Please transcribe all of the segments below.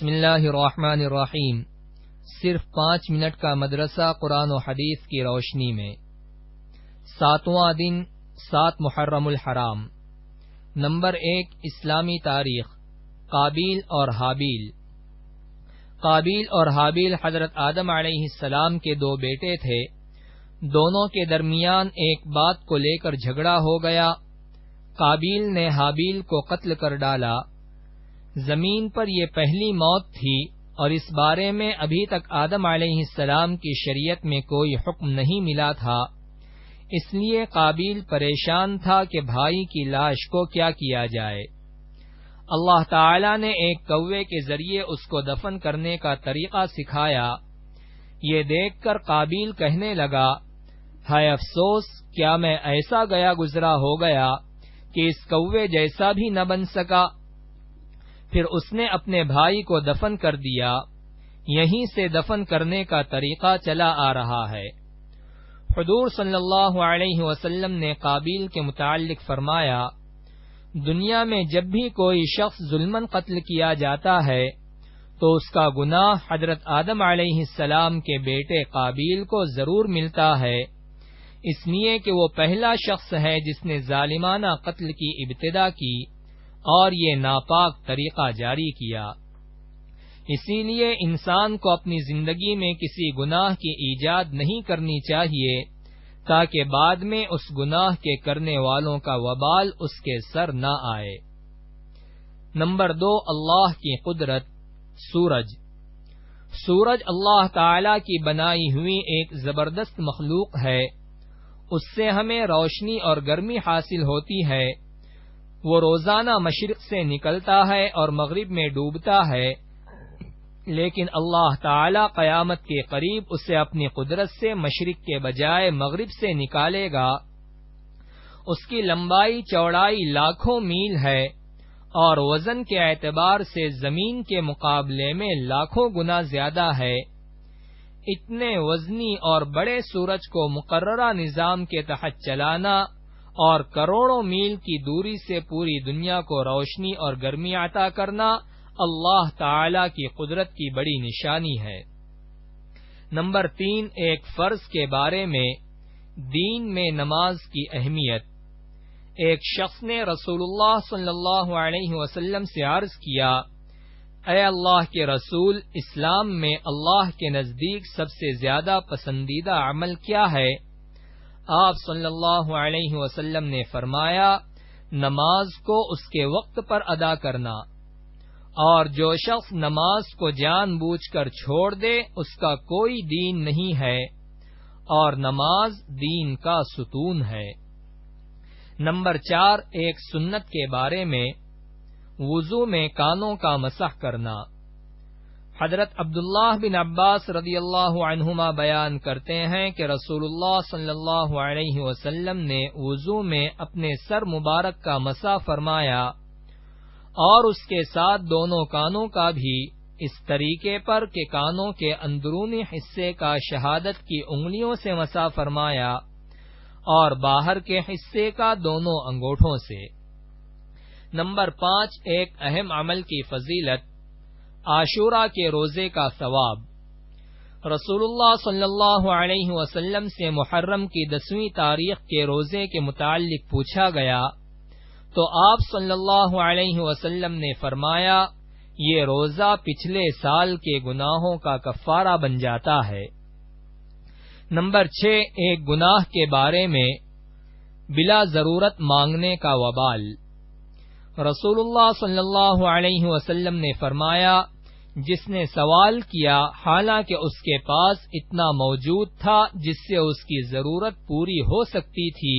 بسم اللہ الرحمن الرحیم۔ صرف 5 منٹ کا مدرسہ قرآن و حدیث کی روشنی میں۔ 7واں دن 7 محرم الحرام۔ نمبر 1 اسلامی تاریخ۔ قابیل اور حابیل۔ قابیل اور حابیل حضرت آدم علیہ السلام کے 2 بیٹے تھے۔ دونوں کے درمیان ایک بات کو لے کر جھگڑا ہو گیا۔ قابیل نے حابیل کو قتل کر ڈالا۔ زمین پر یہ پہلی موت تھی اور اس بارے میں ابھی تک آدم علیہ السلام کی شریعت میں کوئی حکم نہیں ملا تھا، اس لیے قابیل پریشان تھا کہ بھائی کی لاش کو کیا کیا جائے۔ اللہ تعالی نے ایک کوے کے ذریعے اس کو دفن کرنے کا طریقہ سکھایا۔ یہ دیکھ کر قابیل کہنے لگا، ہائے افسوس، کیا میں ایسا گیا گزرا ہو گیا کہ اس کوے جیسا بھی نہ بن سکا۔ پھر اس نے اپنے بھائی کو دفن کر دیا۔ یہیں سے دفن کرنے کا طریقہ چلا آ رہا ہے۔ حضور صلی اللہ علیہ وسلم نے قابیل کے متعلق فرمایا، دنیا میں جب بھی کوئی شخص ظلماً قتل کیا جاتا ہے تو اس کا گناہ حضرت آدم علیہ السلام کے بیٹے قابیل کو ضرور ملتا ہے، اس لیے کہ وہ پہلا شخص ہے جس نے ظالمانہ قتل کی ابتدا کی اور یہ ناپاک طریقہ جاری کیا۔ اسی لیے انسان کو اپنی زندگی میں کسی گناہ کی ایجاد نہیں کرنی چاہیے تاکہ بعد میں اس گناہ کے کرنے والوں کا وبال اس کے سر نہ آئے۔ نمبر 2 اللہ کی قدرت۔ سورج۔ سورج اللہ تعالی کی بنائی ہوئی ایک زبردست مخلوق ہے۔ اس سے ہمیں روشنی اور گرمی حاصل ہوتی ہے۔ وہ روزانہ مشرق سے نکلتا ہے اور مغرب میں ڈوبتا ہے، لیکن اللہ تعالی قیامت کے قریب اسے اپنی قدرت سے مشرق کے بجائے مغرب سے نکالے گا۔ اس کی لمبائی چوڑائی لاکھوں میل ہے اور وزن کے اعتبار سے زمین کے مقابلے میں لاکھوں گنا زیادہ ہے۔ اتنے وزنی اور بڑے سورج کو مقررہ نظام کے تحت چلانا اور کروڑوں میل کی دوری سے پوری دنیا کو روشنی اور گرمی عطا کرنا اللہ تعالی کی قدرت کی بڑی نشانی ہے۔ نمبر 3 ایک فرض کے بارے میں، دین میں نماز کی اہمیت۔ ایک شخص نے رسول اللہ صلی اللہ علیہ وسلم سے عرض کیا، اے اللہ کے رسول، اسلام میں اللہ کے نزدیک سب سے زیادہ پسندیدہ عمل کیا ہے؟ آپ صلی اللہ علیہ وسلم نے فرمایا، نماز کو اس کے وقت پر ادا کرنا، اور جو شخص نماز کو جان بوجھ کر چھوڑ دے اس کا کوئی دین نہیں ہے، اور نماز دین کا ستون ہے۔ نمبر 4 ایک سنت کے بارے میں، وضو میں کانوں کا مسح کرنا۔ حضرت عبداللہ بن عباس رضی اللہ عنہما بیان کرتے ہیں کہ رسول اللہ صلی اللہ علیہ وسلم نے وضو میں اپنے سر مبارک کا مسح فرمایا اور اس کے ساتھ دونوں کانوں کا بھی، اس طریقے پر کہ کانوں کے اندرونی حصے کا شہادت کی انگلیوں سے مسح فرمایا اور باہر کے حصے کا دونوں انگوٹھوں سے۔ نمبر 5 ایک اہم عمل کی فضیلت، عاشورہ کے روزے کا ثواب۔ رسول اللہ صلی اللہ علیہ وسلم سے محرم کی 10ویں تاریخ کے روزے کے متعلق پوچھا گیا تو آپ صلی اللہ علیہ وسلم نے فرمایا، یہ روزہ پچھلے سال کے گناہوں کا کفارہ بن جاتا ہے۔ نمبر 6 ایک گناہ کے بارے میں، بلا ضرورت مانگنے کا وبال۔ رسول اللہ صلی اللہ علیہ وسلم نے فرمایا، جس نے سوال کیا حالانکہ اس کے پاس اتنا موجود تھا جس سے اس کی ضرورت پوری ہو سکتی تھی،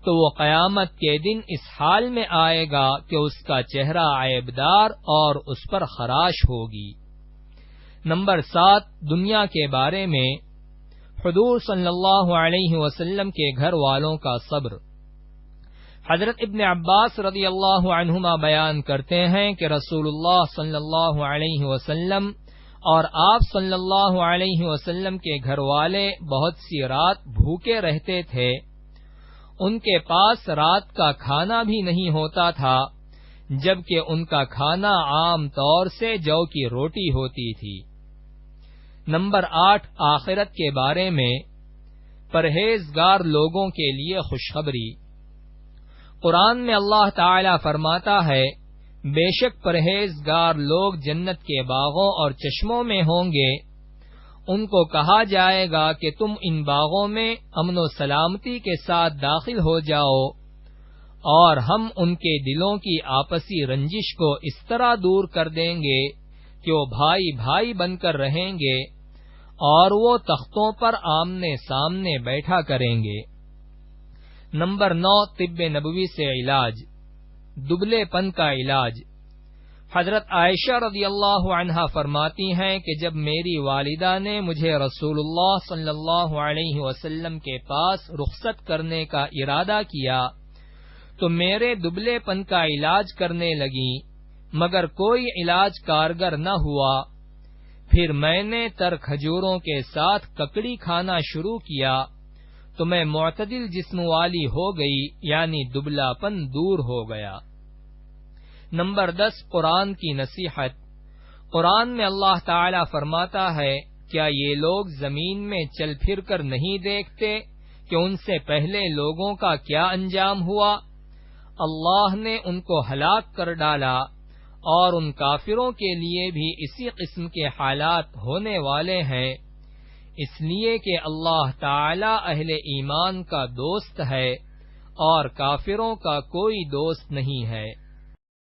تو وہ قیامت کے دن اس حال میں آئے گا کہ اس کا چہرہ عیبدار اور اس پر خراش ہوگی۔ نمبر 7 دنیا کے بارے میں، حضور صلی اللہ علیہ وسلم کے گھر والوں کا صبر۔ حضرت ابن عباس رضی اللہ عنہما بیان کرتے ہیں کہ رسول اللہ صلی اللہ علیہ وسلم اور آپ صلی اللہ علیہ وسلم کے گھر والے بہت سی رات بھوکے رہتے تھے۔ ان کے پاس رات کا کھانا بھی نہیں ہوتا تھا، جبکہ ان کا کھانا عام طور سے جو کی روٹی ہوتی تھی۔ نمبر 8، آخرت کے بارے میں پرہیزگار لوگوں کے لیے خوشخبری۔ قرآن میں اللہ تعالی فرماتا ہے، بے شک پرہیزگار لوگ جنت کے باغوں اور چشموں میں ہوں گے۔ ان کو کہا جائے گا کہ تم ان باغوں میں امن و سلامتی کے ساتھ داخل ہو جاؤ، اور ہم ان کے دلوں کی آپسی رنجش کو اس طرح دور کر دیں گے کہ وہ بھائی بھائی بن کر رہیں گے، اور وہ تختوں پر آمنے سامنے بیٹھا کریں گے۔ نمبر 9، طب نبوی سے علاج، دبلے پن کا علاج۔ حضرت عائشہ رضی اللہ عنہا فرماتی ہیں کہ جب میری والدہ نے مجھے رسول اللہ صلی اللہ علیہ وسلم کے پاس رخصت کرنے کا ارادہ کیا تو میرے دبلے پن کا علاج کرنے لگیں، مگر کوئی علاج کارگر نہ ہوا۔ پھر میں نے تر کھجوروں کے ساتھ ککڑی کھانا شروع کیا تو میں معتدل جسم والی ہو گئی، یعنی دبلا پن دور ہو گیا۔ نمبر 10، قرآن کی نصیحت۔ قرآن میں اللہ تعالی فرماتا ہے، کیا یہ لوگ زمین میں چل پھر کر نہیں دیکھتے کہ ان سے پہلے لوگوں کا کیا انجام ہوا؟ اللہ نے ان کو ہلاک کر ڈالا، اور ان کافروں کے لیے بھی اسی قسم کے حالات ہونے والے ہیں، اس لیے کہ اللہ تعالی اہل ایمان کا دوست ہے اور کافروں کا کوئی دوست نہیں ہے۔